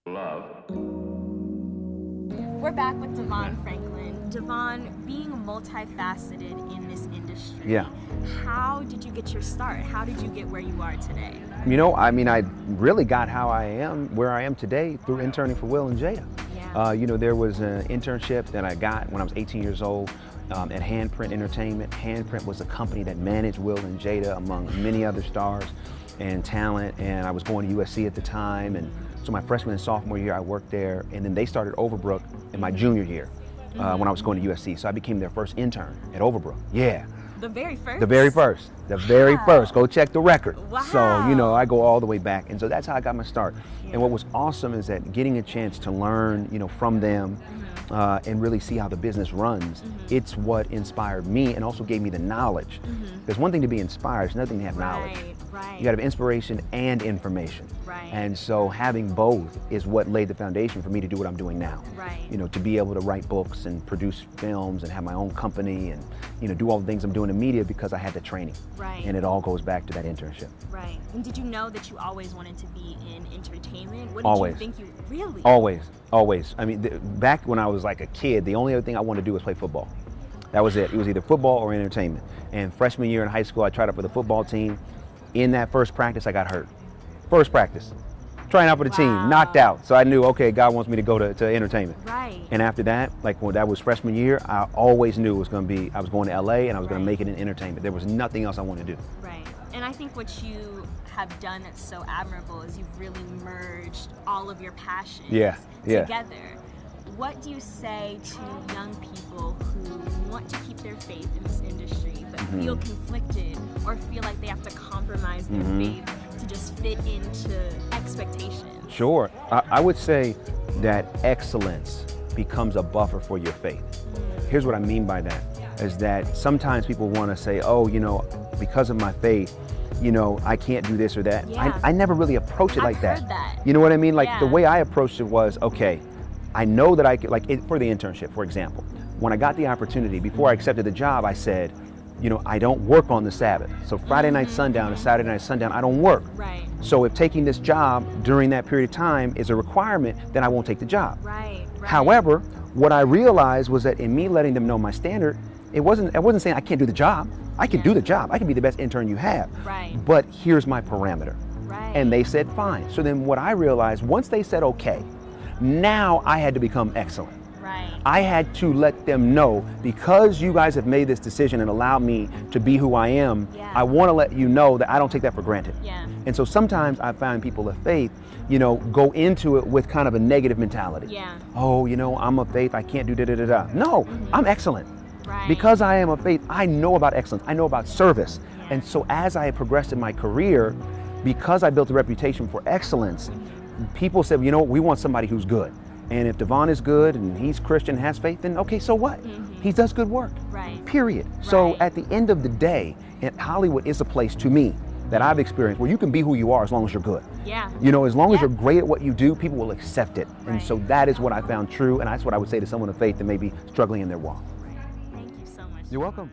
Love. We're back with Devon Franklin. Devon, being multifaceted in this industry, how did you get your start? How did you get where you are today? You know, I mean, I really got where I am today through interning for Will and Jada. Yeah. You know, there was an internship that I got when I was 18 years old at Handprint Entertainment. Handprint was a company that managed Will and Jada among many other stars and talent, and I was going to USC at the time, and so my freshman and sophomore year I worked there, and then they started Overbrook in my junior year when I was going to USC, so I became their first intern at Overbrook. Yeah. The very first? The very first. The very first. Go check the record. Wow. So, you know, I go all the way back. And so that's how I got my start. Yeah. And what was awesome is that getting a chance to learn, you know, from them and really see how the business runs, it's what inspired me and also gave me the knowledge. There's one thing to be inspired, it's another thing to have knowledge. Right. You got to have inspiration and information. Right. And so having both is what laid the foundation for me to do what I'm doing now. Right. You know, to be able to write books and produce films and have my own company and, you know, do all the things I'm doing in media because I had the training. Right. And it all goes back to that internship. Right. And did you know that you always wanted to be in entertainment? What did Always. you think you really? Always. I mean, back when I was like a kid, the only other thing I wanted to do was play football. That was it. It was either football or entertainment. And freshman year in high school, I tried out for the football team. In that first practice, I got hurt. First practice. Trying out for the team, knocked out. So I knew, okay, God wants me to go to entertainment. Right. And after that, like when that was freshman year, I always knew it was going to be, I was going to LA and I was going to make it in entertainment. There was nothing else I wanted to do. Right. And I think what you have done that's so admirable is you've really merged all of your passions together. What do you say to young people who want to keep their faith in this industry but feel conflicted or feel like they have to compromise their faith to just fit into expectations? Sure. I would say that excellence becomes a buffer for your faith. Here's what I mean by that, is that sometimes people want to say, oh, you know, because of my faith, you know, I can't do this or that. Yeah. I never really approach it like I've heard that. You know what I mean? Like the way I approached it was, okay, I know that I could, for the internship, for example, when I got the opportunity, before I accepted the job, I said, you know, I don't work on the Sabbath. So Friday night sundown to Saturday night sundown, I don't work. Right. So if taking this job during that period of time is a requirement, then I won't take the job. Right. However, what I realized was that in me letting them know my standard, I wasn't saying I can't do the job. I can do the job. I can be the best intern you have. Right. But here's my parameter. Right. And they said, fine. So then what I realized, once they said, okay, now I had to become excellent. Right. I had to let them know, because you guys have made this decision and allowed me to be who I am, I want to let you know that I don't take that for granted. Yeah. And so sometimes I find people of faith, you know, go into it with kind of a negative mentality. Yeah. Oh, you know, I'm of faith, I can't do da-da-da-da. No, I'm excellent. Right. Because I am of faith, I know about excellence, I know about service. And so as I progressed in my career, because I built a reputation for excellence, people said, you know, we want somebody who's good. And if Devon is good and he's Christian, has faith, then okay, so what? He does good work. Right. Period. So at the end of the day, Hollywood is a place to me that I've experienced where you can be who you are as long as you're good. Yeah. You know, as long as you're great at what you do, people will accept it. And so that is what I found true, and that's what I would say to someone of faith that may be struggling in their walk. Thank you so much. You're welcome.